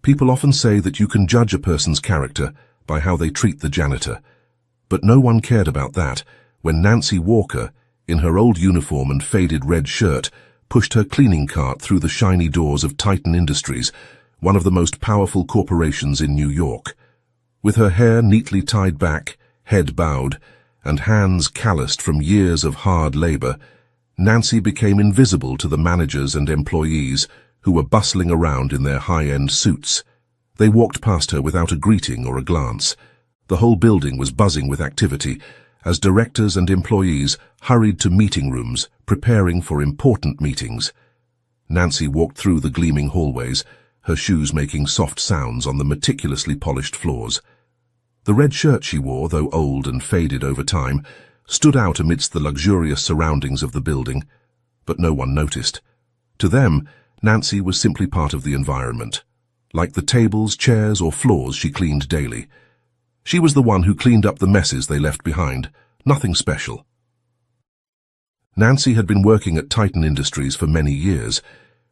People often say that you can judge a person's character by how they treat the janitor. But no one cared about that when Nancy Walker, in her old uniform and faded red shirt, pushed her cleaning cart through the shiny doors of Titan Industries, one of the most powerful corporations in New York. With her hair neatly tied back, head bowed, and hands calloused from years of hard labor, Nancy became invisible to the managers and employees who were bustling around in their high-end suits. They walked past her without a greeting or a glance. The whole building was buzzing with activity as directors and employees hurried to meeting rooms, preparing for important meetings. Nancy walked through the gleaming hallways, her shoes making soft sounds on the meticulously polished floors. The red shirt she wore, though old and faded over time, stood out amidst the luxurious surroundings of the building, but no one noticed. To them, Nancy was simply part of the environment. Like the tables, chairs, or floors she cleaned daily. She was the one who cleaned up the messes they left behind, nothing special. Nancy had been working at Titan Industries for many years.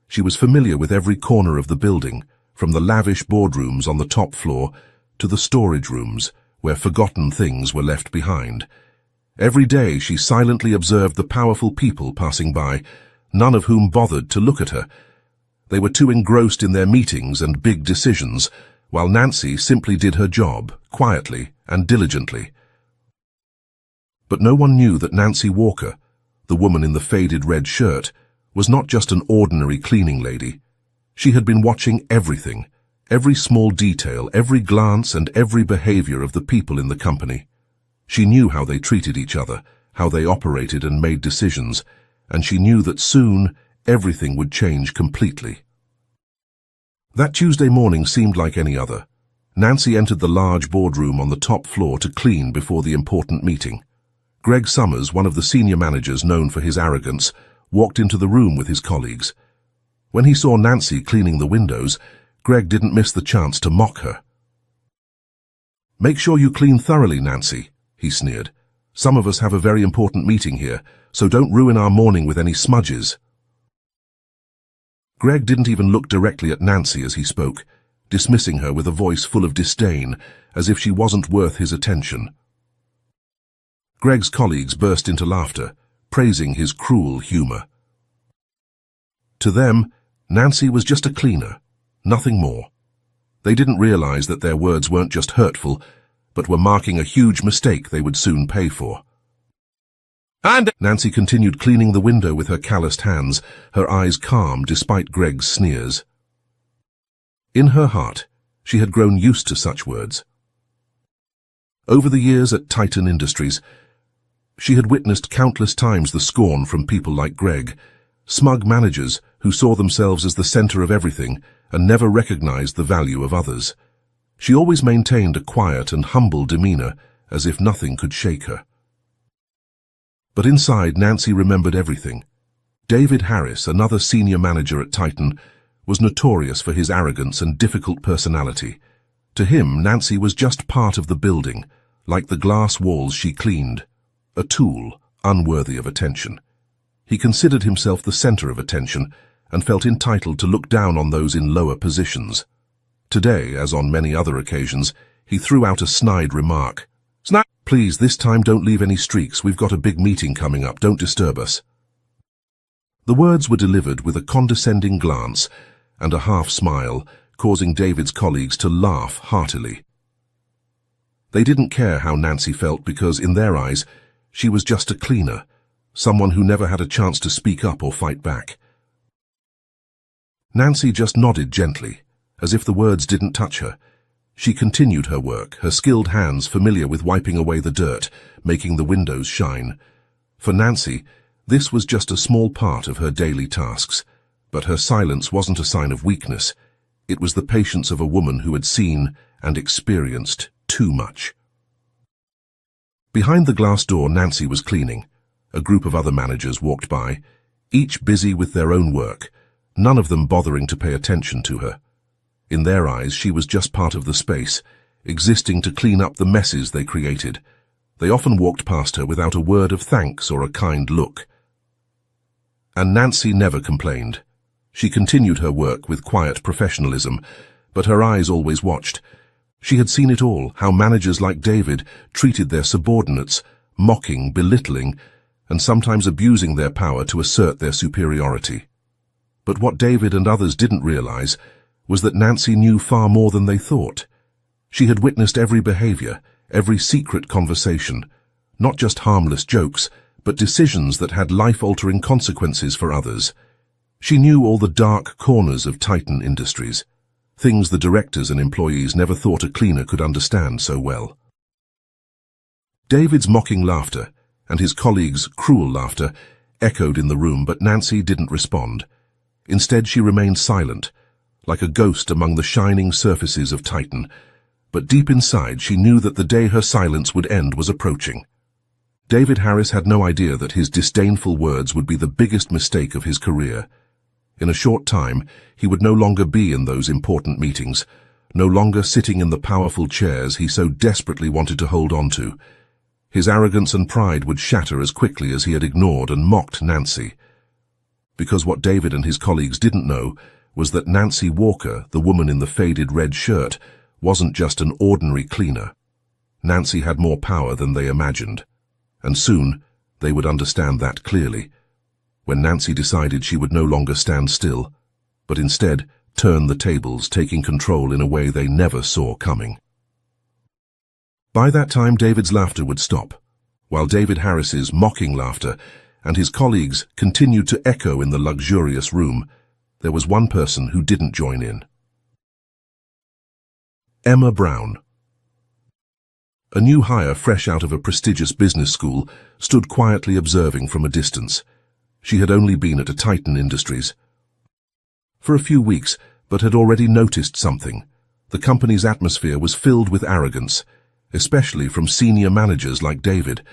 She was familiar with every corner of the building, from the lavish boardrooms on the top floor to the storage rooms where forgotten things were left behind. Every day she silently observed the powerful people passing by, none of whom bothered to look at her. They were too engrossed in their meetings and big decisions, while Nancy simply did her job, quietly and diligently. But no one knew that Nancy Walker, the woman in the faded red shirt, was not just an ordinary cleaning lady. She had been watching everything, every small detail, every glance and every behavior of the people in the company. She knew how they treated each other, how they operated and made decisions, and she knew that soon everything would change completely. That Tuesday morning seemed like any other. Nancy entered the large boardroom on the top floor to clean before the important meeting. Greg Summers, one of the senior managers known for his arrogance, walked into the room with his colleagues. When he saw Nancy cleaning the windows, Greg didn't miss the chance to mock her. "Make sure you clean thoroughly, Nancy," he sneered. "Some of us have a very important meeting here, so don't ruin our morning with any smudges." Greg didn't even look directly at Nancy as he spoke, dismissing her with a voice full of disdain, as if she wasn't worth his attention. Greg's colleagues burst into laughter, praising his cruel humor. To them, Nancy was just a cleaner, nothing more. They didn't realize that their words weren't just hurtful, but were marking a huge mistake they would soon pay for. And Nancy continued cleaning the window with her calloused hands, her eyes calm despite Greg's sneers. In her heart, she had grown used to such words. Over the years at Titan Industries, she had witnessed countless times the scorn from people like Greg, smug managers who saw themselves as the center of everything and never recognized the value of others. She always maintained a quiet and humble demeanor, as if nothing could shake her. But inside, Nancy remembered everything. David Harris, another senior manager at Titan, was notorious for his arrogance and difficult personality. To him, Nancy was just part of the building, like the glass walls she cleaned, a tool unworthy of attention. He considered himself the center of attention and felt entitled to look down on those in lower positions. Today, as on many other occasions, he threw out a snide remark. "Snap! Please, this time don't leave any streaks. We've got a big meeting coming up. Don't disturb us." The words were delivered with a condescending glance and a half smile, causing David's colleagues to laugh heartily. They didn't care how Nancy felt because, in their eyes, she was just a cleaner, someone who never had a chance to speak up or fight back. Nancy just nodded gently, as if the words didn't touch her. She continued her work, her skilled hands familiar with wiping away the dirt, making the windows shine. For Nancy, this was just a small part of her daily tasks, but her silence wasn't a sign of weakness. It was the patience of a woman who had seen and experienced too much. Behind the glass door Nancy was cleaning. A group of other managers walked by, each busy with their own work, none of them bothering to pay attention to her. In their eyes, she was just part of the space, existing to clean up the messes they created. They often walked past her without a word of thanks or a kind look. And Nancy never complained. She continued her work with quiet professionalism, but her eyes always watched. She had seen it all, how managers like David treated their subordinates, mocking, belittling, and sometimes abusing their power to assert their superiority. But what David and others didn't realize was that Nancy knew far more than they thought. She had witnessed every behavior, every secret conversation, not just harmless jokes, but decisions that had life-altering consequences for others. She knew all the dark corners of Titan Industries, things the directors and employees never thought a cleaner could understand so well. David's mocking laughter and his colleagues' cruel laughter echoed in the room, but Nancy didn't respond. Instead, she remained silent, like a ghost among the shining surfaces of Titan. But deep inside, she knew that the day her silence would end was approaching. David Harris had no idea that his disdainful words would be the biggest mistake of his career. In a short time, he would no longer be in those important meetings, no longer sitting in the powerful chairs he so desperately wanted to hold on to. His arrogance and pride would shatter as quickly as he had ignored and mocked Nancy. Because what David and his colleagues didn't know was that Nancy Walker, the woman in the faded red shirt, wasn't just an ordinary cleaner. Nancy had more power than they imagined. And soon, they would understand that clearly, when Nancy decided she would no longer stand still, but instead turn the tables, taking control in a way they never saw coming. By that time, David's laughter would stop, while David Harris's mocking laughter and his colleagues continued to echo in the luxurious room. There was one person who didn't join in. Emma Brown. A new hire fresh out of a prestigious business school stood quietly observing from a distance. She had only been at a Titan Industries for a few weeks, but had already noticed something. The company's atmosphere was filled with arrogance, especially from senior managers like David.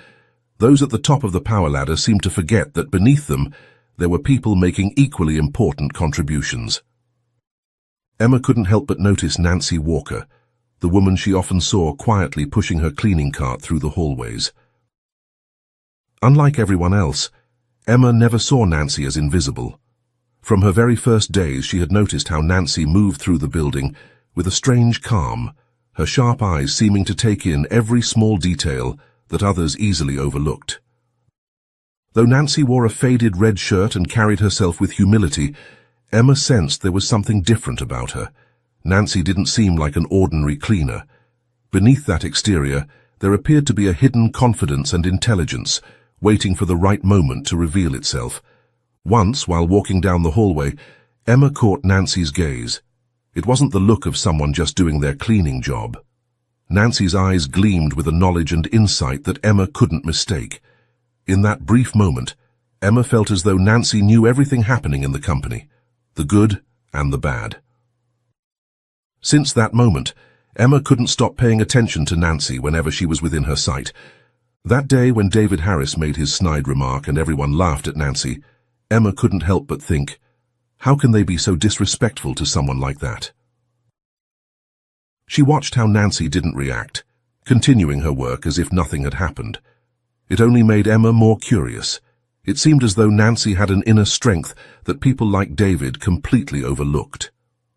Those at the top of the power ladder seemed to forget that beneath them there were people making equally important contributions. Emma couldn't help but notice Nancy Walker, the woman she often saw quietly pushing her cleaning cart through the hallways. Unlike everyone else, Emma never saw Nancy as invisible. From her very first days, she had noticed how Nancy moved through the building with a strange calm, her sharp eyes seeming to take in every small detail that others easily overlooked. Though Nancy wore a faded red shirt and carried herself with humility, Emma sensed there was something different about her. Nancy didn't seem like an ordinary cleaner. Beneath that exterior, there appeared to be a hidden confidence and intelligence, waiting for the right moment to reveal itself. Once, while walking down the hallway, Emma caught Nancy's gaze. It wasn't the look of someone just doing their cleaning job. Nancy's eyes gleamed with a knowledge and insight that Emma couldn't mistake. In that brief moment, Emma felt as though Nancy knew everything happening in the company, the good and the bad. Since that moment, Emma couldn't stop paying attention to Nancy whenever she was within her sight. That day when David Harris made his snide remark and everyone laughed at Nancy, Emma couldn't help but think, how can they be so disrespectful to someone like that? She watched how Nancy didn't react, continuing her work as if nothing had happened. It only made Emma more curious. It seemed as though Nancy had an inner strength that people like David completely overlooked.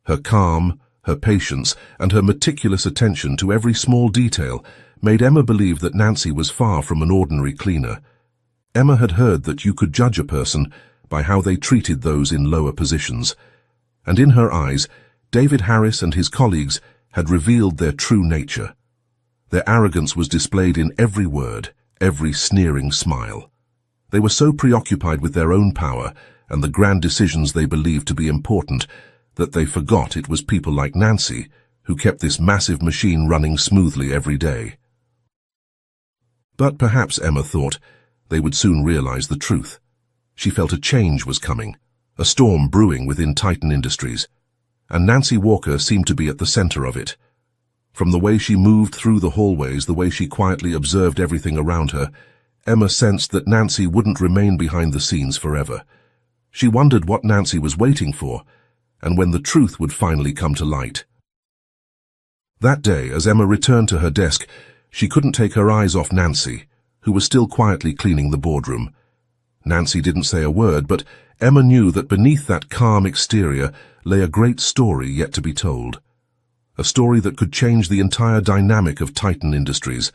Her calm, her patience, and her meticulous attention to every small detail made Emma believe that Nancy was far from an ordinary cleaner. Emma had heard that you could judge a person by how they treated those in lower positions, and in her eyes, David Harris and his colleagues had revealed their true nature. Their arrogance was displayed in every word, every sneering smile. They were so preoccupied with their own power and the grand decisions they believed to be important that they forgot it was people like Nancy who kept this massive machine running smoothly every day. But perhaps, Emma thought, they would soon realize the truth. She felt a change was coming, a storm brewing within Titan Industries, and Nancy Walker seemed to be at the center of it. From the way she moved through the hallways, the way she quietly observed everything around her, Emma sensed that Nancy wouldn't remain behind the scenes forever. She wondered what Nancy was waiting for, and when the truth would finally come to light. That day, as Emma returned to her desk, she couldn't take her eyes off Nancy, who was still quietly cleaning the boardroom. Nancy didn't say a word, but Emma knew that beneath that calm exterior lay a great story yet to be told. a story that could change the entire dynamic of Titan Industries,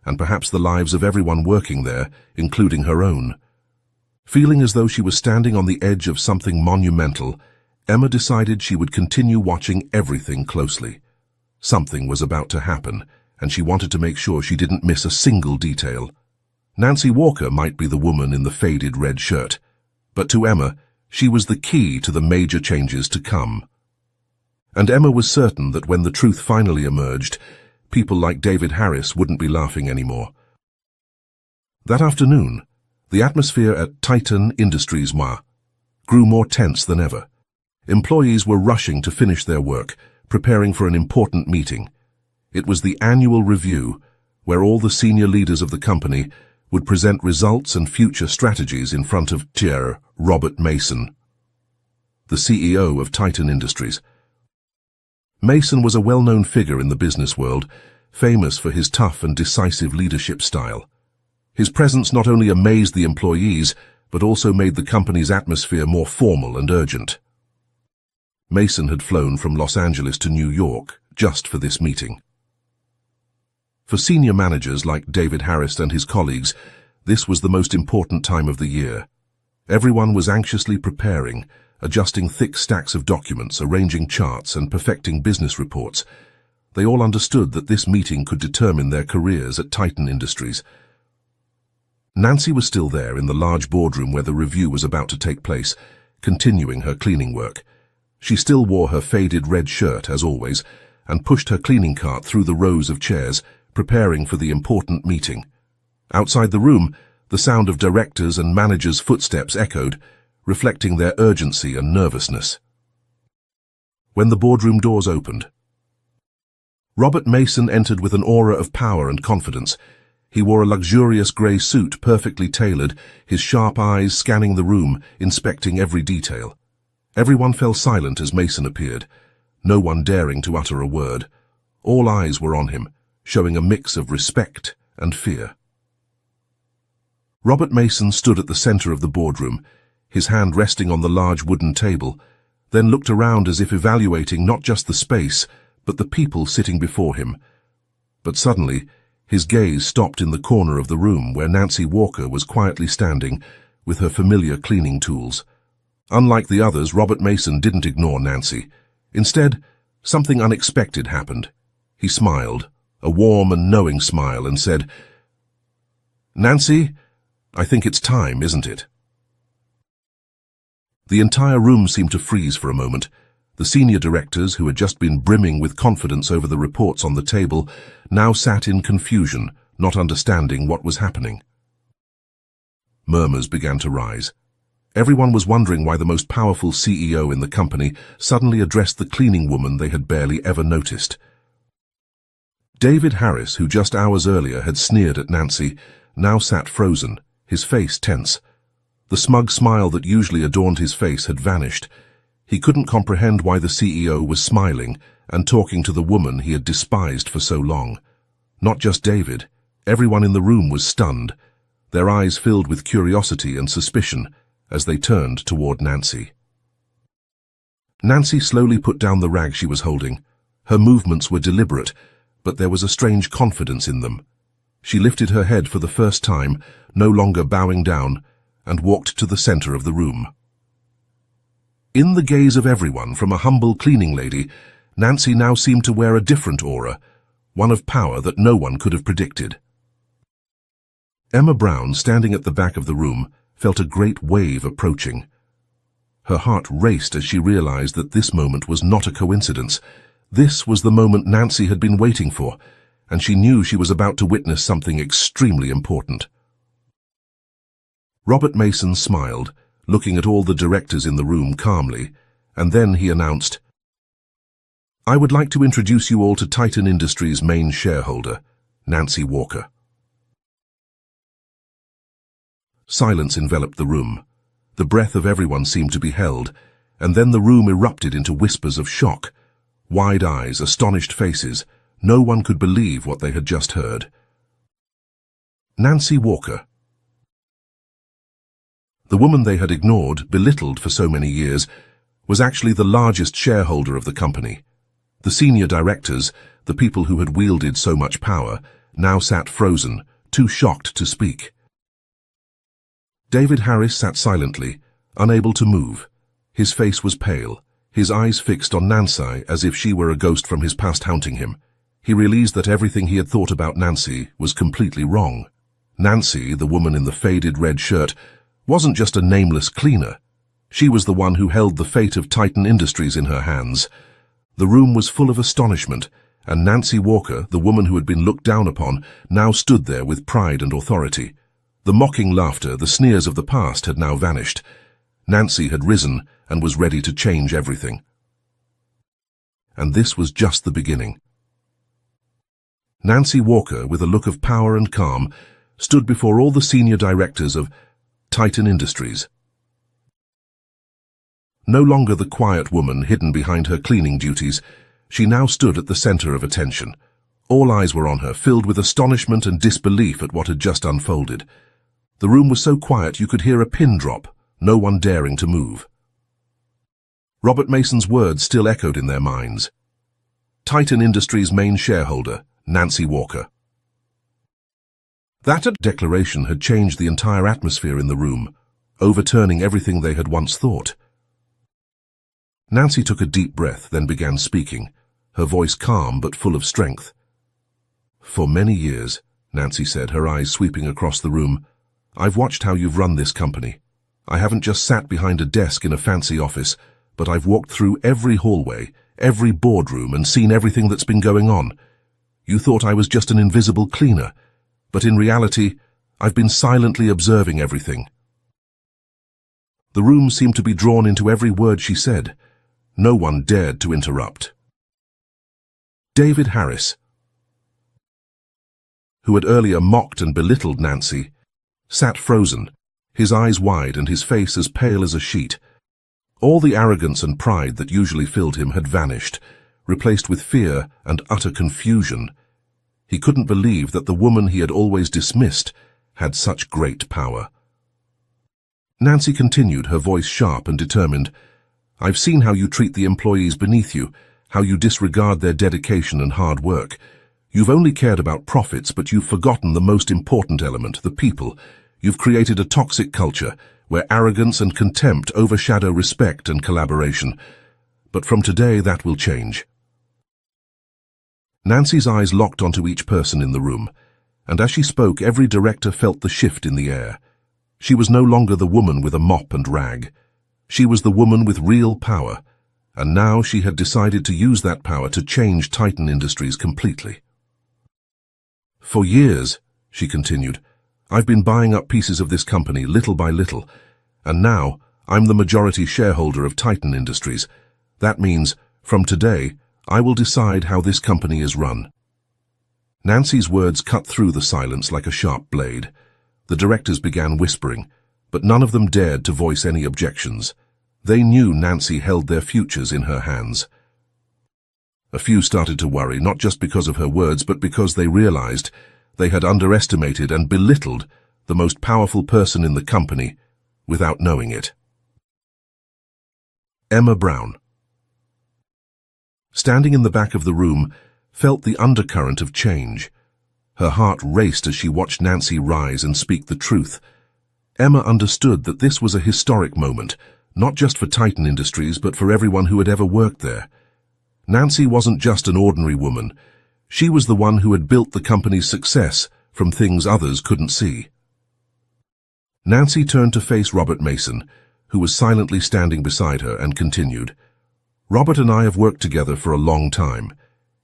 and perhaps the lives of everyone working there, including her own. Feeling as though she was standing on the edge of something monumental, Emma decided she would continue watching everything closely. Something was about to happen, and she wanted to make sure she didn't miss a single detail. Nancy Walker might be the woman in the faded red shirt, but to Emma, she was the key to the major changes to come. And Emma was certain that when the truth finally emerged, people like David Harris wouldn't be laughing anymore. That afternoon, the atmosphere at Titan Industries grew more tense than ever. Employees were rushing to finish their work, preparing for an important meeting. It was the annual review, where all the senior leaders of the company would present results and future strategies in front of Chair Robert Mason, the CEO of Titan Industries. Mason was a well-known figure in the business world, famous for his tough and decisive leadership style. His presence not only amazed the employees, but also made the company's atmosphere more formal and urgent. Mason had flown from Los Angeles to New York just for this meeting. For senior managers like David Harris and his colleagues, this was the most important time of the year. Everyone was anxiously preparing, adjusting thick stacks of documents, arranging charts, and perfecting business reports. They all understood that this meeting could determine their careers at Titan Industries. Nancy was still there in the large boardroom where the review was about to take place, continuing her cleaning work. She still wore her faded red shirt, as always, and pushed her cleaning cart through the rows of chairs, preparing for the important meeting. Outside the room, the sound of directors' and managers' footsteps echoed, reflecting their urgency and nervousness. When the boardroom doors opened, Robert Mason entered with an aura of power and confidence. He wore a luxurious grey suit perfectly tailored, his sharp eyes scanning the room, inspecting every detail. Everyone fell silent as Mason appeared, no one daring to utter a word. All eyes were on him, showing a mix of respect and fear. Robert Mason stood at the center of the boardroom, his hand resting on the large wooden table, then looked around as if evaluating not just the space, but the people sitting before him. But suddenly, his gaze stopped in the corner of the room where Nancy Walker was quietly standing with her familiar cleaning tools. Unlike the others, Robert Mason didn't ignore Nancy. Instead, something unexpected happened. He smiled, a warm and knowing smile, and said, "Nancy, I think it's time, isn't it?" The entire room seemed to freeze for a moment. The senior directors, who had just been brimming with confidence over the reports on the table, now sat in confusion, not understanding what was happening. Murmurs began to rise. Everyone was wondering why the most powerful CEO in the company suddenly addressed the cleaning woman they had barely ever noticed. David Harris, who just hours earlier had sneered at Nancy, now sat frozen, his face tense. The smug smile that usually adorned his face had vanished. He couldn't comprehend why the CEO was smiling and talking to the woman he had despised for so long. Not just David. Everyone in the room was stunned, their eyes filled with curiosity and suspicion as they turned toward Nancy. Nancy slowly put down the rag she was holding. Her movements were deliberate, but there was a strange confidence in them. She lifted her head for the first time, no longer bowing down, and walked to the center of the room. In the gaze of everyone, from a humble cleaning lady, Nancy now seemed to wear a different aura, one of power that no one could have predicted. Emma Brown, standing at the back of the room, felt a great wave approaching. Her heart raced as she realized that this moment was not a coincidence. This was the moment Nancy had been waiting for, and she knew she was about to witness something extremely important. Robert Mason smiled, looking at all the directors in the room calmly, and then he announced, "I would like to introduce you all to Titan Industries' main shareholder, Nancy Walker." Silence enveloped the room. The breath of everyone seemed to be held, and then the room erupted into whispers of shock. Wide eyes, astonished faces. No one could believe what they had just heard. Nancy Walker. The woman they had ignored, belittled for so many years, was actually the largest shareholder of the company. The senior directors, the people who had wielded so much power, now sat frozen, too shocked to speak. David Harris sat silently, unable to move. His face was pale, his eyes fixed on Nancy as if she were a ghost from his past haunting him. He realized that everything he had thought about Nancy was completely wrong. Nancy, the woman in the faded red shirt, wasn't just a nameless cleaner. She was the one who held the fate of Titan Industries in her hands. The room was full of astonishment, and Nancy Walker, the woman who had been looked down upon, now stood there with pride and authority. The mocking laughter, the sneers of the past had now vanished. Nancy had risen and was ready to change everything. And this was just the beginning. Nancy Walker, with a look of power and calm, stood before all the senior directors of Titan Industries. No longer the quiet woman hidden behind her cleaning duties, she now stood at the center of attention. All eyes were on her, filled with astonishment and disbelief at what had just unfolded. The room was so quiet you could hear a pin drop, no one daring to move. Robert Mason's words still echoed in their minds. Titan Industries' main shareholder, Nancy Walker. That declaration had changed the entire atmosphere in the room, overturning everything they had once thought. Nancy took a deep breath, then began speaking, her voice calm but full of strength. For many years, Nancy said, her eyes sweeping across the room, I've watched how you've run this company. I haven't just sat behind a desk in a fancy office, but I've walked through every hallway, every boardroom, and seen everything that's been going on. You thought I was just an invisible cleaner, but in reality, I've been silently observing everything. The room seemed to be drawn into every word she said. No one dared to interrupt. David Harris, who had earlier mocked and belittled Nancy, sat frozen, his eyes wide and his face as pale as a sheet. All the arrogance and pride that usually filled him had vanished, replaced with fear and utter confusion. He couldn't believe that the woman he had always dismissed had such great power. Nancy continued, her voice sharp and determined. I've seen how you treat the employees beneath you, how you disregard their dedication and hard work. You've only cared about profits, but you've forgotten the most important element, the people. You've created a toxic culture where arrogance and contempt overshadow respect and collaboration. But from today, that will change. Nancy's eyes locked onto each person in the room, and as she spoke, every director felt the shift in the air. She was no longer the woman with a mop and rag. She was the woman with real power, and now she had decided to use that power to change Titan Industries completely. For years, she continued, I've been buying up pieces of this company little by little, and now I'm the majority shareholder of Titan Industries. That means, from today, I will decide how this company is run. Nancy's words cut through the silence like a sharp blade. The directors began whispering, but none of them dared to voice any objections. They knew Nancy held their futures in her hands. A few started to worry, not just because of her words, but because they realized they had underestimated and belittled the most powerful person in the company without knowing it. Emma Brown, standing in the back of the room, felt the undercurrent of change. Her heart raced as she watched Nancy rise and speak the truth. Emma understood that this was a historic moment, not just for Titan Industries, but for everyone who had ever worked there. Nancy wasn't just an ordinary woman. She was the one who had built the company's success from things others couldn't see. Nancy turned to face Robert Mason, who was silently standing beside her, and continued, Robert and I have worked together for a long time.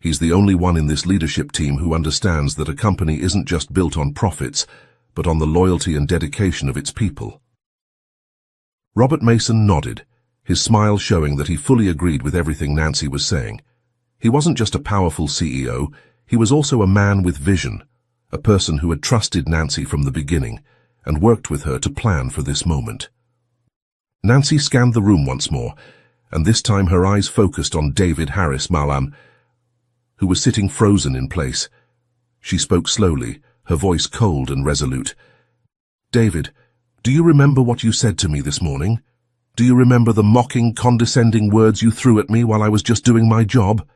He's the only one in this leadership team who understands that a company isn't just built on profits, but on the loyalty and dedication of its people. Robert Mason nodded, his smile showing that he fully agreed with everything Nancy was saying. He wasn't just a powerful CEO, he was also a man with vision, a person who had trusted Nancy from the beginning and worked with her to plan for this moment. Nancy scanned the room once more, and this time her eyes focused on David Harris Malan, who was sitting frozen in place. She spoke slowly, her voice cold and resolute. David, do you remember what you said to me this morning? Do you remember the mocking, condescending words you threw at me while I was just doing my job?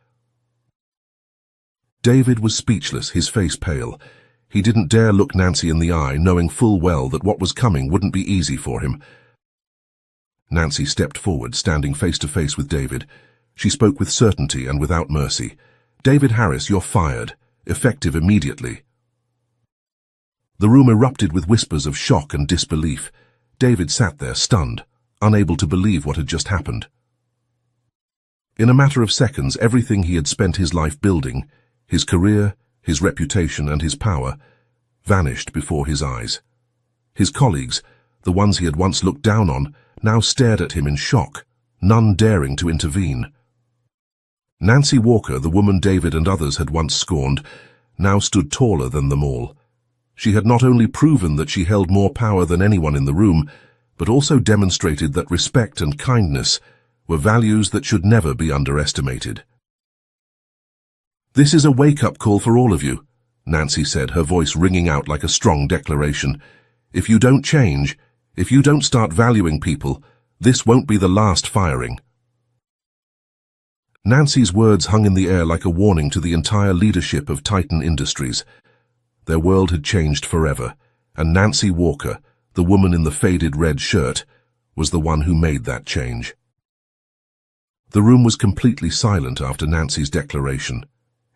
David was speechless, his face pale. He didn't dare look Nancy in the eye, knowing full well that what was coming wouldn't be easy for him. Nancy stepped forward, standing face to face with David. She spoke with certainty and without mercy. "David Harris, you're fired. Effective immediately." The room erupted with whispers of shock and disbelief. David sat there, stunned, unable to believe what had just happened. In a matter of seconds, everything he had spent his life building, his career, his reputation, and his power, vanished before his eyes. His colleagues, the ones he had once looked down on, now stared at him in shock, none daring to intervene. Nancy Walker, the woman David and others had once scorned, now stood taller than them all. She had not only proven that she held more power than anyone in the room, but also demonstrated that respect and kindness were values that should never be underestimated. "This is a wake-up call for all of you," Nancy said, her voice ringing out like a strong declaration. "If you don't change, if you don't start valuing people, this won't be the last firing." Nancy's words hung in the air like a warning to the entire leadership of Titan Industries. Their world had changed forever, and Nancy Walker, the woman in the faded red shirt, was the one who made that change. The room was completely silent after Nancy's declaration.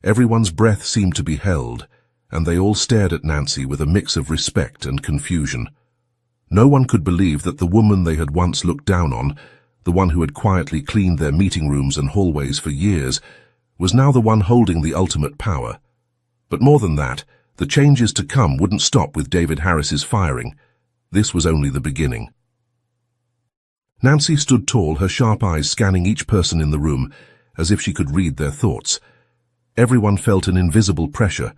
Everyone's breath seemed to be held, and they all stared at Nancy with a mix of respect and confusion. No one could believe that the woman they had once looked down on, the one who had quietly cleaned their meeting rooms and hallways for years, was now the one holding the ultimate power. But more than that, the changes to come wouldn't stop with David Harris's firing. This was only the beginning. Nancy stood tall, her sharp eyes scanning each person in the room, as if she could read their thoughts. Everyone felt an invisible pressure,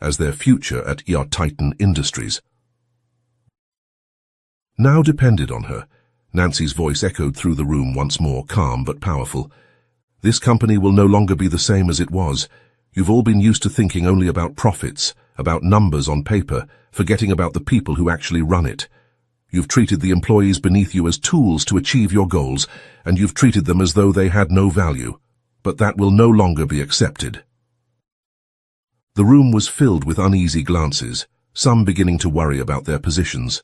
as their future at Titan Industries now depended on her. Nancy's voice echoed through the room once more, calm but powerful. "This company will no longer be the same as it was. You've all been used to thinking only about profits, about numbers on paper, forgetting about the people who actually run it. You've treated the employees beneath you as tools to achieve your goals, and you've treated them as though they had no value. But that will no longer be accepted." The room was filled with uneasy glances, some beginning to worry about their positions.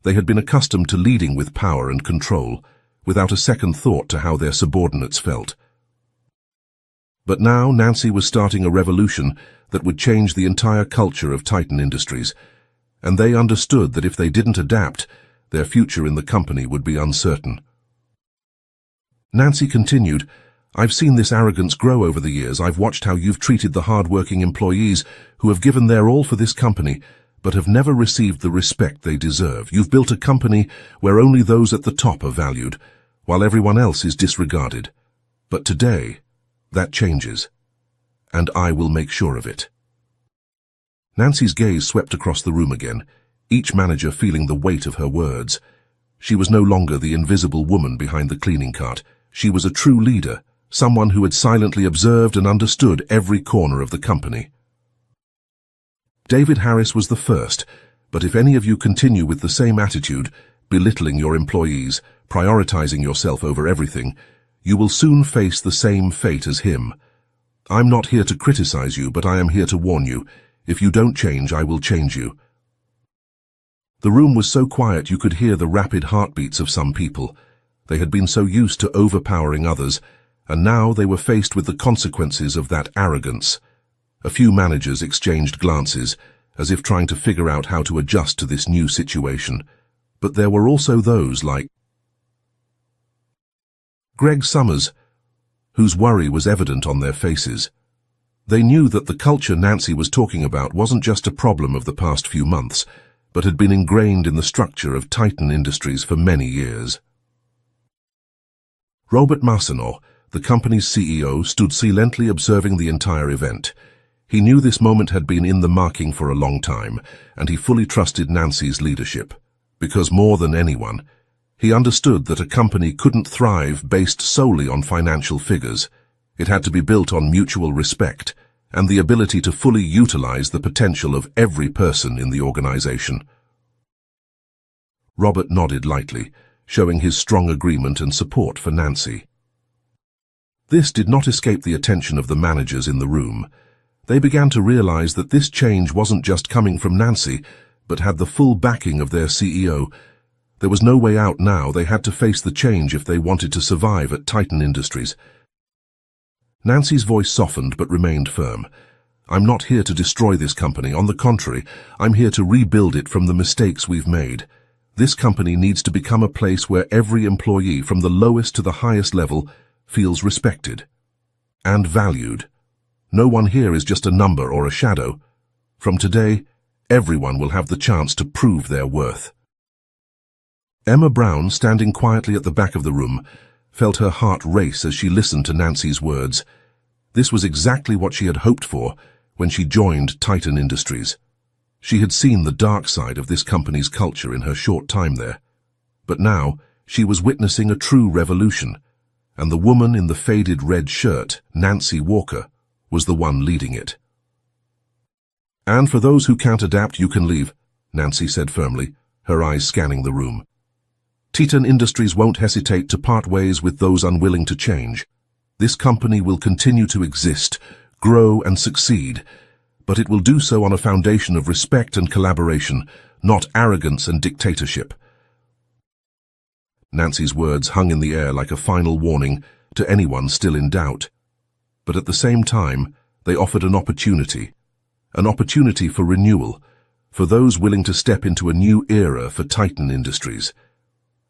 They had been accustomed to leading with power and control, without a second thought to how their subordinates felt. But now Nancy was starting a revolution that would change the entire culture of Titan Industries, and they understood that if they didn't adapt, their future in the company would be uncertain. Nancy continued, "I've seen this arrogance grow over the years. I've watched how you've treated the hard-working employees who have given their all for this company, but have never received the respect they deserve. You've built a company where only those at the top are valued, while everyone else is disregarded. But today, that changes, and I will make sure of it." Nancy's gaze swept across the room again, each manager feeling the weight of her words. She was no longer the invisible woman behind the cleaning cart. She was a true leader, someone who had silently observed and understood every corner of the company. David Harris was the first, but if any of you continue with the same attitude, belittling your employees, prioritizing yourself over everything, you will soon face the same fate as him. I'm not here to criticize you, but I am here to warn you. If you don't change, I will change you. The room was so quiet you could hear the rapid heartbeats of some people. They had been so used to overpowering others, and now they were faced with the consequences of that arrogance. A few managers exchanged glances, as if trying to figure out how to adjust to this new situation. But there were also those like Greg Summers, whose worry was evident on their faces. They knew that the culture Nancy was talking about wasn't just a problem of the past few months, but had been ingrained in the structure of Titan Industries for many years. Robert Massenot, the company's CEO, stood silently observing the entire event. He knew this moment had been in the making for a long time, and he fully trusted Nancy's leadership, because more than anyone, he understood that a company couldn't thrive based solely on financial figures. It had to be built on mutual respect and the ability to fully utilize the potential of every person in the organization. Robert nodded lightly, showing his strong agreement and support for Nancy. This did not escape the attention of the managers in the room. They began to realize that this change wasn't just coming from Nancy, but had the full backing of their CEO. There was no way out now. They had to face the change if they wanted to survive at Titan Industries. Nancy's voice softened but remained firm. I'm not here to destroy this company. On the contrary, I'm here to rebuild it from the mistakes we've made. This company needs to become a place where every employee, from the lowest to the highest level, feels respected and valued. No one here is just a number or a shadow. From today, everyone will have the chance to prove their worth. Emma Brown, standing quietly at the back of the room, felt her heart race as she listened to Nancy's words. This was exactly what she had hoped for when she joined Titan Industries. She had seen the dark side of this company's culture in her short time there. But now, she was witnessing a true revolution, and the woman in the faded red shirt, Nancy Walker, was the one leading it. And for those who can't adapt, you can leave, Nancy said firmly, her eyes scanning the room. Titan Industries won't hesitate to part ways with those unwilling to change. This company will continue to exist, grow and succeed, but it will do so on a foundation of respect and collaboration, not arrogance and dictatorship. Nancy's words hung in the air like a final warning to anyone still in doubt. But at the same time, they offered an opportunity for renewal, for those willing to step into a new era for Titan Industries.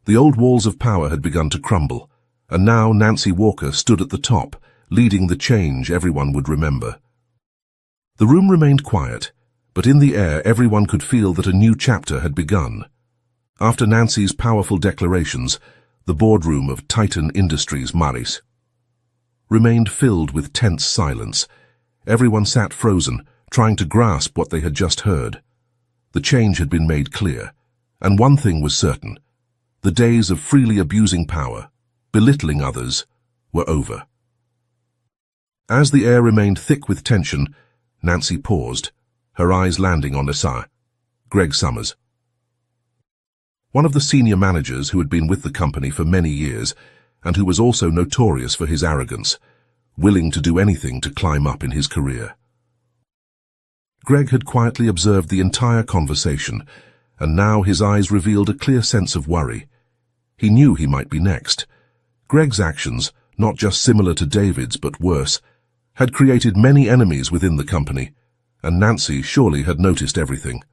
The old walls of power had begun to crumble, and now Nancy Walker stood at the top, leading the change everyone would remember. The room remained quiet, but in the air everyone could feel that a new chapter had begun. After Nancy's powerful declarations, the boardroom of Titan Industries Maris remained filled with tense silence. Everyone sat frozen, trying to grasp what they had just heard. The change had been made clear, and one thing was certain. The days of freely abusing power, belittling others, were over. As the air remained thick with tension, Nancy paused, her eyes landing on Greg Summers. One of the senior managers who had been with the company for many years, and who was also notorious for his arrogance, willing to do anything to climb up in his career. Greg had quietly observed the entire conversation, and now his eyes revealed a clear sense of worry. He knew he might be next. Greg's actions, not just similar to David's but worse, had created many enemies within the company, and Nancy surely had noticed everything.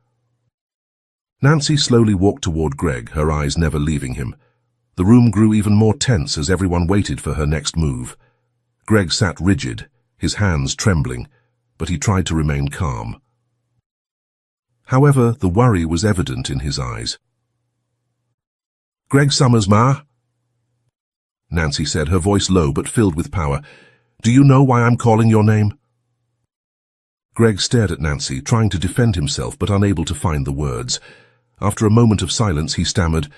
Nancy slowly walked toward Greg, her eyes never leaving him. The room grew even more tense as everyone waited for her next move. Greg sat rigid, his hands trembling, but he tried to remain calm. However, the worry was evident in his eyes. "Greg Summers, Ma," Nancy said, her voice low but filled with power. "Do you know why I'm calling your name?" Greg stared at Nancy, trying to defend himself but unable to find the words. After a moment of silence, he stammered,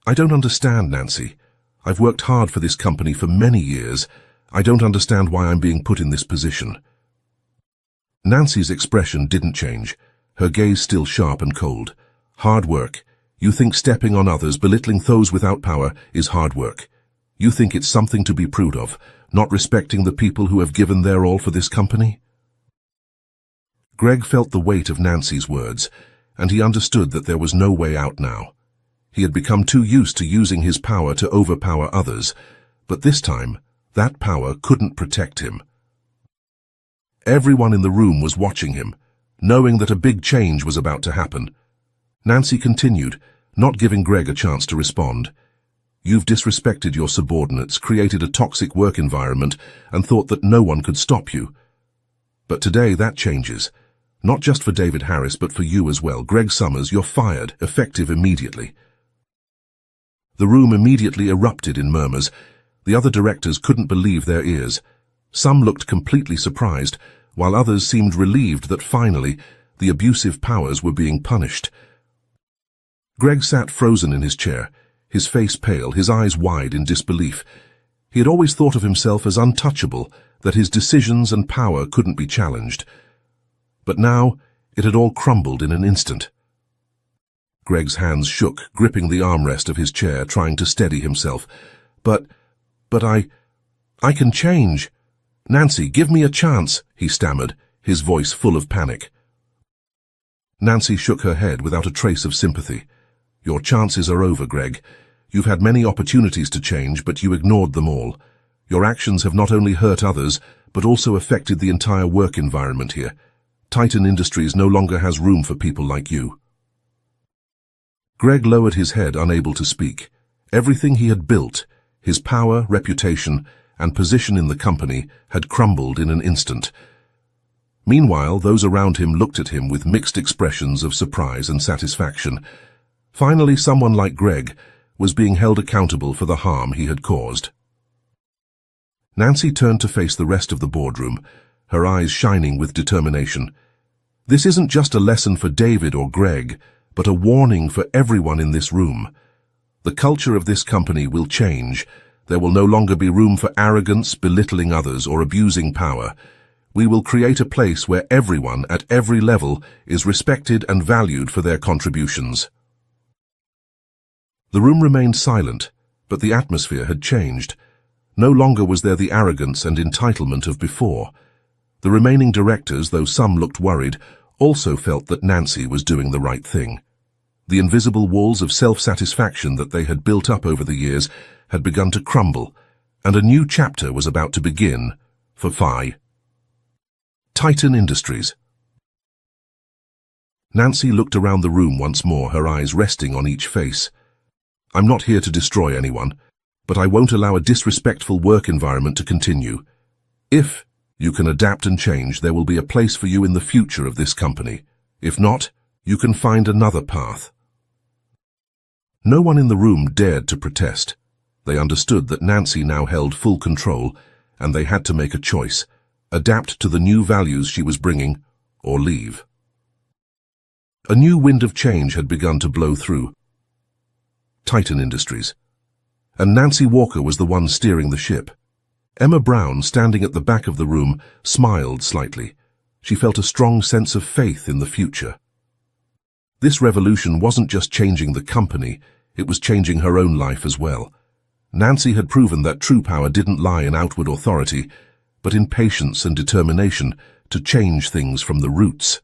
I don't understand, Nancy. I've worked hard for this company for many years. I don't understand why I'm being put in this position." Nancy's expression didn't change, her gaze still sharp and cold. "Hard work. You think stepping on others, belittling those without power, is hard work. You think it's something to be proud of, not respecting the people who have given their all for this company?" Greg felt the weight of Nancy's words, and he understood that there was no way out now. He had become too used to using his power to overpower others, but this time, that power couldn't protect him. Everyone in the room was watching him, knowing that a big change was about to happen. Nancy continued, not giving Greg a chance to respond. "You've disrespected your subordinates, created a toxic work environment, and thought that no one could stop you. But today that changes. Not just for David Harris, but for you as well. Greg Summers, you're fired, effective immediately." The room immediately erupted in murmurs. The other directors couldn't believe their ears. Some looked completely surprised, while others seemed relieved that finally the abusive powers were being punished. Greg sat frozen in his chair, his face pale, his eyes wide in disbelief. He had always thought of himself as untouchable, that his decisions and power couldn't be challenged. But now it had all crumbled in an instant. Greg's hands shook, gripping the armrest of his chair, trying to steady himself. But I can change," "Nancy, give me a chance," he stammered, his voice full of panic. Nancy shook her head without a trace of sympathy. "Your chances are over, Greg. You've had many opportunities to change, but you ignored them all. Your actions have not only hurt others, but also affected the entire work environment here. Titan Industries no longer has room for people like you." Greg lowered his head, unable to speak. Everything he had built, his power, reputation, and position in the company, had crumbled in an instant. Meanwhile, those around him looked at him with mixed expressions of surprise and satisfaction. Finally, someone like Greg was being held accountable for the harm he had caused. Nancy turned to face the rest of the boardroom, her eyes shining with determination. "This isn't just a lesson for David or Greg, but a warning for everyone in this room. The culture of this company will change. There will no longer be room for arrogance, belittling others, or abusing power. We will create a place where everyone at every level is respected and valued for their contributions." The room remained silent, but the atmosphere had changed. No longer was there the arrogance and entitlement of before. The remaining directors, though some looked worried, also felt that Nancy was doing the right thing. The invisible walls of self-satisfaction that they had built up over the years had begun to crumble, and a new chapter was about to begin for Titan Industries. Nancy looked around the room once more, her eyes resting on each face. "I'm not here to destroy anyone, but I won't allow a disrespectful work environment to continue. If you can adapt and change, there will be a place for you in the future of this company. If not, you can find another path." No one in the room dared to protest. They understood that Nancy now held full control, and they had to make a choice: adapt to the new values she was bringing, or leave. A new wind of change had begun to blow through Titan Industries, and Nancy Walker was the one steering the ship. Emma Brown, standing at the back of the room, smiled slightly. She felt a strong sense of faith in the future. This revolution wasn't just changing the company, it was changing her own life as well. Nancy had proven that true power didn't lie in outward authority, but in patience and determination to change things from the roots.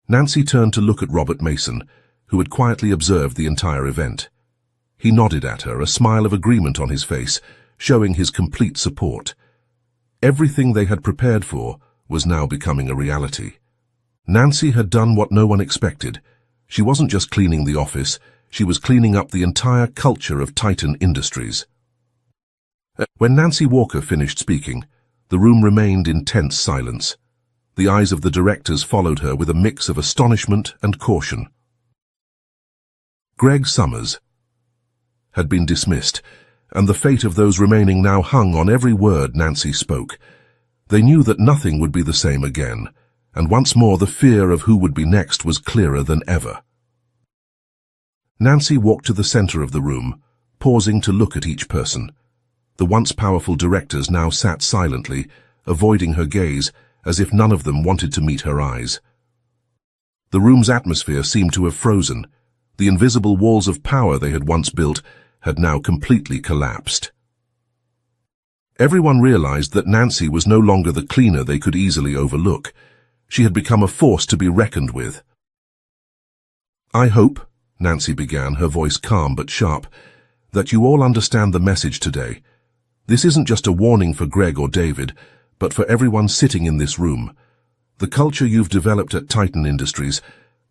Nancy turned to look at Robert Mason, who had quietly observed the entire event. He nodded at her, a smile of agreement on his face, showing his complete support. Everything they had prepared for was now becoming a reality. Nancy had done what no one expected. She wasn't just cleaning the office, she was cleaning up the entire culture of Titan Industries. When Nancy Walker finished speaking, the room remained in tense silence. The eyes of the directors followed her with a mix of astonishment and caution. Greg Summers had been dismissed, and the fate of those remaining now hung on every word Nancy spoke. They knew that nothing would be the same again, and once more the fear of who would be next was clearer than ever. Nancy walked to the center of the room, pausing to look at each person. The once powerful directors now sat silently, avoiding her gaze, as if none of them wanted to meet her eyes. The room's atmosphere seemed to have frozen. The invisible walls of power they had once built had now completely collapsed. Everyone realized that Nancy was no longer the cleaner they could easily overlook. She had become a force to be reckoned with. "I hope," Nancy began, her voice calm but sharp, "that you all understand the message today. This isn't just a warning for Greg or David, but for everyone sitting in this room. The culture you've developed at Titan Industries,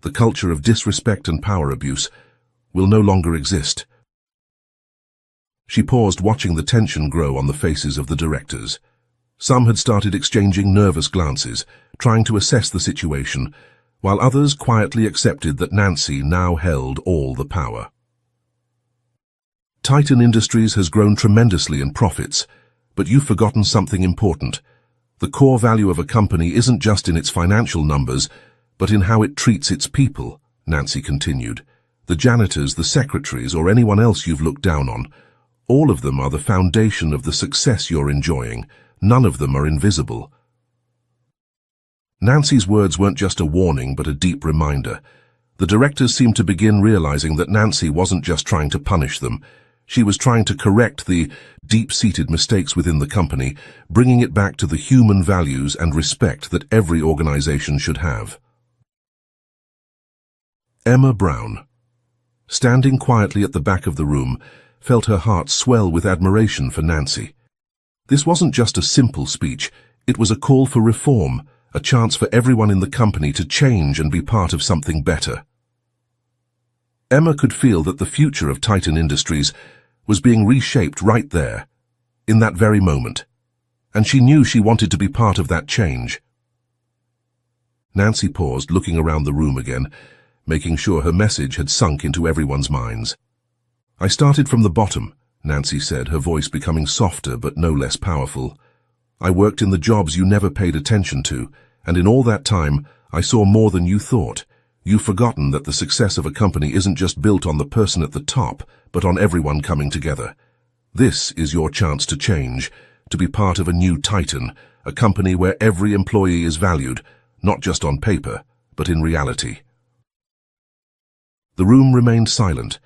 the culture of disrespect and power abuse, will no longer exist." She paused, watching the tension grow on the faces of the directors. Some had started exchanging nervous glances, trying to assess the situation, while others quietly accepted that Nancy now held all the power. Titan Industries has grown tremendously in profits, but you've forgotten something important. The core value of a company isn't just in its financial numbers, but in how it treats its people, Nancy continued. The janitors, the secretaries, or anyone else you've looked down on, all of them are the foundation of the success you're enjoying. None of them are invisible. Nancy's words weren't just a warning, but a deep reminder. The directors seemed to begin realizing that Nancy wasn't just trying to punish them. She was trying to correct the deep-seated mistakes within the company, bringing it back to the human values and respect that every organization should have. Emma Brown, standing quietly at the back of the room, felt her heart swell with admiration for Nancy. This wasn't just a simple speech, it was a call for reform, a chance for everyone in the company to change and be part of something better. Emma could feel that the future of Titan Industries was being reshaped right there, in that very moment, and she knew she wanted to be part of that change. Nancy paused, looking around the room again, making sure her message had sunk into everyone's minds. "I started from the bottom," Nancy said, her voice becoming softer but no less powerful. "I worked in the jobs you never paid attention to, and in all that time, I saw more than you thought. You've forgotten that the success of a company isn't just built on the person at the top, but on everyone coming together. This is your chance to change, to be part of a new Titan, a company where every employee is valued, not just on paper, but in reality." The room remained silent.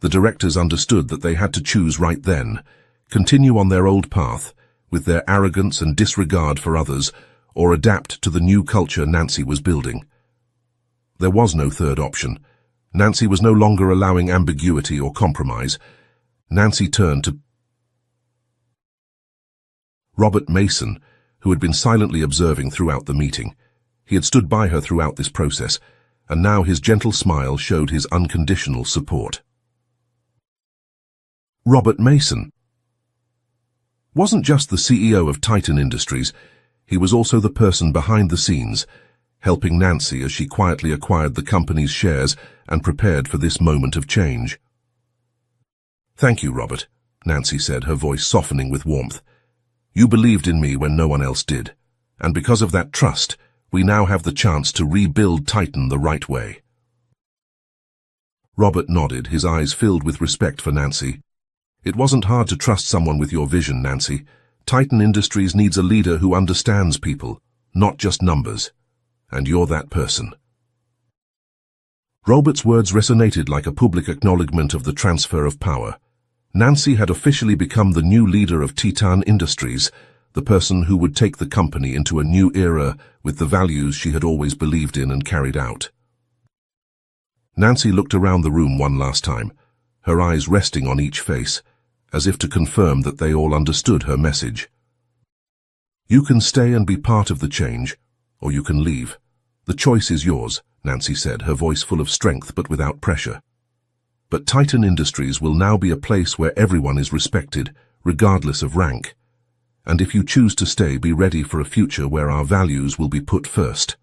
The directors understood that they had to choose right then, continue on their old path, with their arrogance and disregard for others, or adapt to the new culture Nancy was building. There was no third option. Nancy was no longer allowing ambiguity or compromise. Nancy turned to Robert Mason, who had been silently observing throughout the meeting. He had stood by her throughout this process, and now his gentle smile showed his unconditional support. Robert Mason wasn't just the CEO of Titan Industries, he was also the person behind the scenes, helping Nancy as she quietly acquired the company's shares and prepared for this moment of change. "Thank you, Robert," Nancy said, her voice softening with warmth. "You believed in me when no one else did, and because of that trust, we now have the chance to rebuild Titan the right way." Robert nodded, his eyes filled with respect for Nancy. "It wasn't hard to trust someone with your vision, Nancy. Titan Industries needs a leader who understands people, not just numbers. And you're that person." Robert's words resonated like a public acknowledgement of the transfer of power. Nancy had officially become the new leader of Titan Industries, the person who would take the company into a new era with the values she had always believed in and carried out. Nancy looked around the room one last time, her eyes resting on each face, as if to confirm that they all understood her message. "You can stay and be part of the change, or you can leave. The choice is yours," Nancy said, her voice full of strength but without pressure. "But Titan Industries will now be a place where everyone is respected, regardless of rank. And if you choose to stay, be ready for a future where our values will be put first."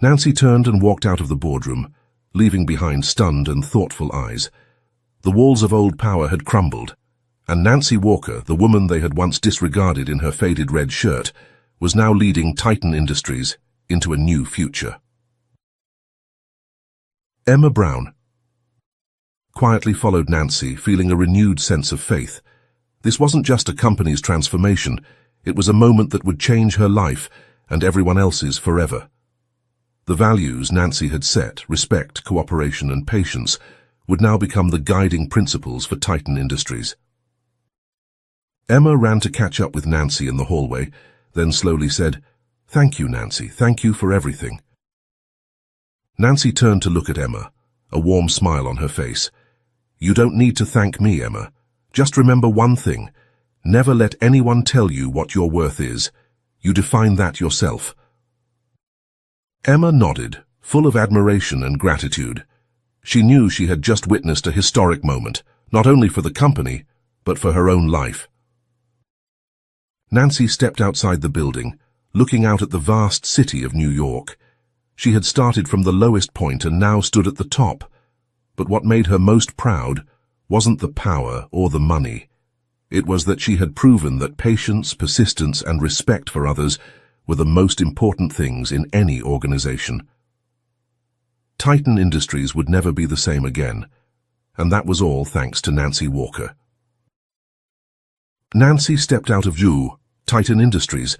Nancy turned and walked out of the boardroom, leaving behind stunned and thoughtful eyes. The walls of old power had crumbled, and Nancy Walker, the woman they had once disregarded in her faded red shirt, was now leading Titan Industries into a new future. Emma Brown quietly followed Nancy, feeling a renewed sense of faith. This wasn't just a company's transformation, it was a moment that would change her life and everyone else's forever. The values Nancy had set, respect, cooperation, and patience, would now become the guiding principles for Titan Industries. Emma ran to catch up with Nancy in the hallway, then slowly said, "Thank you, Nancy. Thank you for everything." Nancy turned to look at Emma, a warm smile on her face. "You don't need to thank me, Emma. Just remember one thing. Never let anyone tell you what your worth is. You define that yourself." Emma nodded, full of admiration and gratitude. She knew she had just witnessed a historic moment, not only for the company, but for her own life. Nancy stepped outside the building, looking out at the vast city of New York. She had started from the lowest point and now stood at the top. But what made her most proud wasn't the power or the money. It was that she had proven that patience, persistence, and respect for others were the most important things in any organization. Titan Industries would never be the same again, and that was all thanks to Nancy Walker. Nancy stepped out of Titan Industries,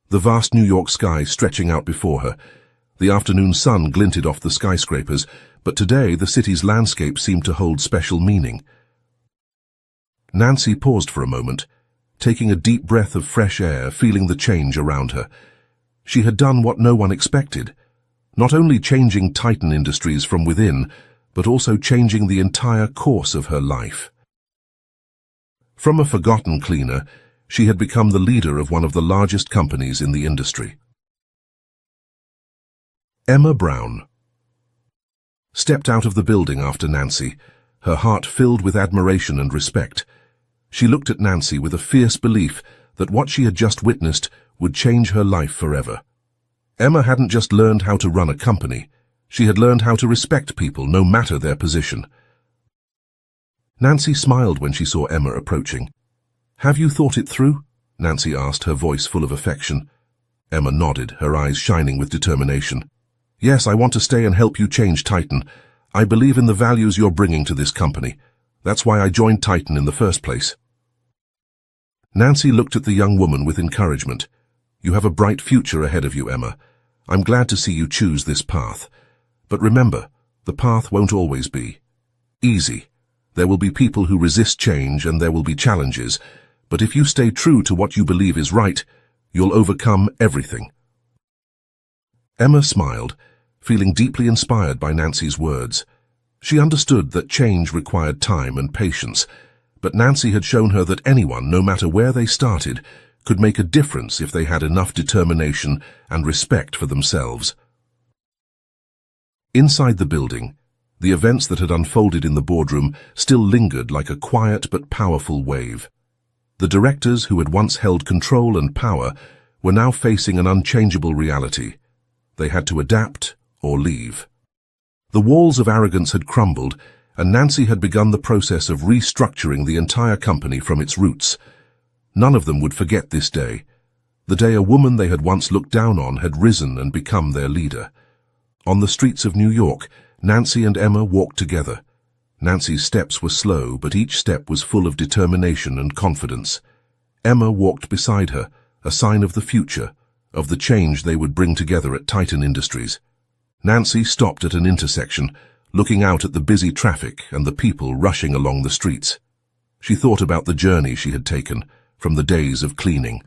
the vast New York sky stretching out before her, The afternoon sun glinted off the skyscrapers, but today the city's landscape seemed to hold special meaning. Nancy paused for a moment, taking a deep breath of fresh air, feeling the change around her. She had done what no one expected, not only changing Titan Industries from within, but also changing the entire course of her life. From a forgotten cleaner, she had become the leader of one of the largest companies in the industry. Emma Brown stepped out of the building after Nancy, her heart filled with admiration and respect. She looked at Nancy with a fierce belief that what she had just witnessed would change her life forever. Emma hadn't just learned how to run a company, she had learned how to respect people no matter their position. Nancy smiled when she saw Emma approaching. "Have you thought it through?" Nancy asked, her voice full of affection. Emma nodded, her eyes shining with determination. "Yes, I want to stay and help you change Titan. I believe in the values you're bringing to this company. That's why I joined Titan in the first place." Nancy looked at the young woman with encouragement. "You have a bright future ahead of you, Emma. I'm glad to see you choose this path. But remember, the path won't always be easy. There will be people who resist change and there will be challenges, but if you stay true to what you believe is right, you'll overcome everything." Emma smiled, feeling deeply inspired by Nancy's words. She understood that change required time and patience, but Nancy had shown her that anyone, no matter where they started, could make a difference if they had enough determination and respect for themselves. Inside the building, the events that had unfolded in the boardroom still lingered like a quiet but powerful wave. The directors who had once held control and power were now facing an unchangeable reality. They had to adapt or leave. The walls of arrogance had crumbled, and Nancy had begun the process of restructuring the entire company from its roots. None of them would forget this day, the day a woman they had once looked down on had risen and become their leader. On the streets of New York, Nancy and Emma walked together. Nancy's steps were slow, but each step was full of determination and confidence. Emma walked beside her, a sign of the future, of the change they would bring together at Titan Industries. Nancy stopped at an intersection, looking out at the busy traffic and the people rushing along the streets. She thought about the journey she had taken, from the days of cleaning.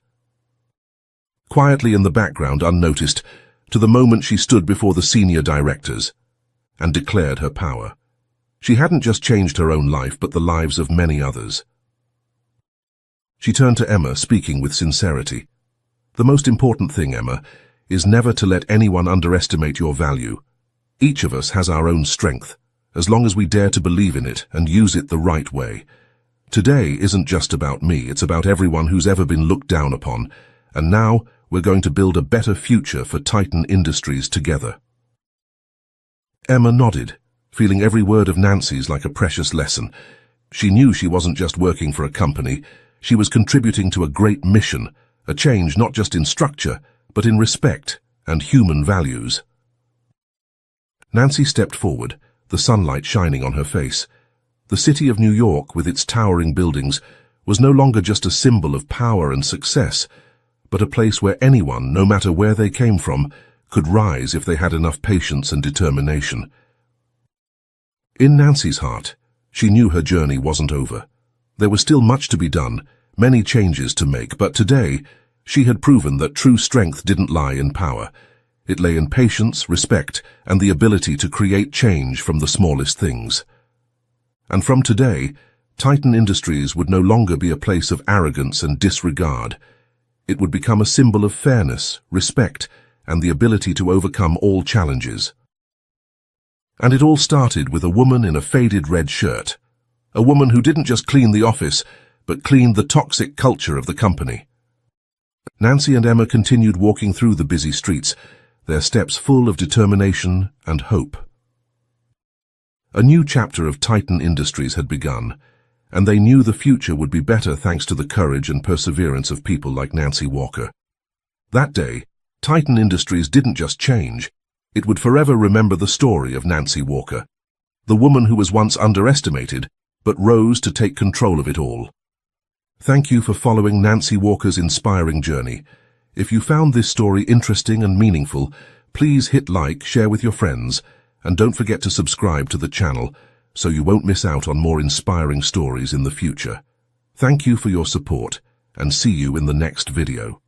Quietly in the background, unnoticed, to the moment she stood before the senior directors and declared her power. She hadn't just changed her own life, but the lives of many others. She turned to Emma, speaking with sincerity. "The most important thing, Emma, is never to let anyone underestimate your value. Each of us has our own strength, as long as we dare to believe in it and use it the right way. Today isn't just about me, it's about everyone who's ever been looked down upon, and now we're going to build a better future for Titan Industries together." Emma nodded, feeling every word of Nancy's like a precious lesson. She knew she wasn't just working for a company, she was contributing to a great mission, a change not just in structure, but in respect and human values. Nancy stepped forward, the sunlight shining on her face. The city of New York, with its towering buildings, was no longer just a symbol of power and success, but a place where anyone, no matter where they came from, could rise if they had enough patience and determination. In Nancy's heart, she knew her journey wasn't over. There was still much to be done, many changes to make, but today, she had proven that true strength didn't lie in power. It lay in patience, respect, and the ability to create change from the smallest things. And from today, Titan Industries would no longer be a place of arrogance and disregard. It would become a symbol of fairness, respect, and the ability to overcome all challenges. And it all started with a woman in a faded red shirt. A woman who didn't just clean the office, but cleaned the toxic culture of the company. Nancy and Emma continued walking through the busy streets, their steps full of determination and hope. A new chapter of Titan Industries had begun, and they knew the future would be better thanks to the courage and perseverance of people like Nancy Walker. That day, Titan Industries didn't just change, it would forever remember the story of Nancy Walker, the woman who was once underestimated, but rose to take control of it all. Thank you for following Nancy Walker's inspiring journey. If you found this story interesting and meaningful, Please hit like, share with your friends, and don't forget to subscribe to the channel so you won't miss out on more inspiring stories in the future. Thank you for your support, and see you in the next video.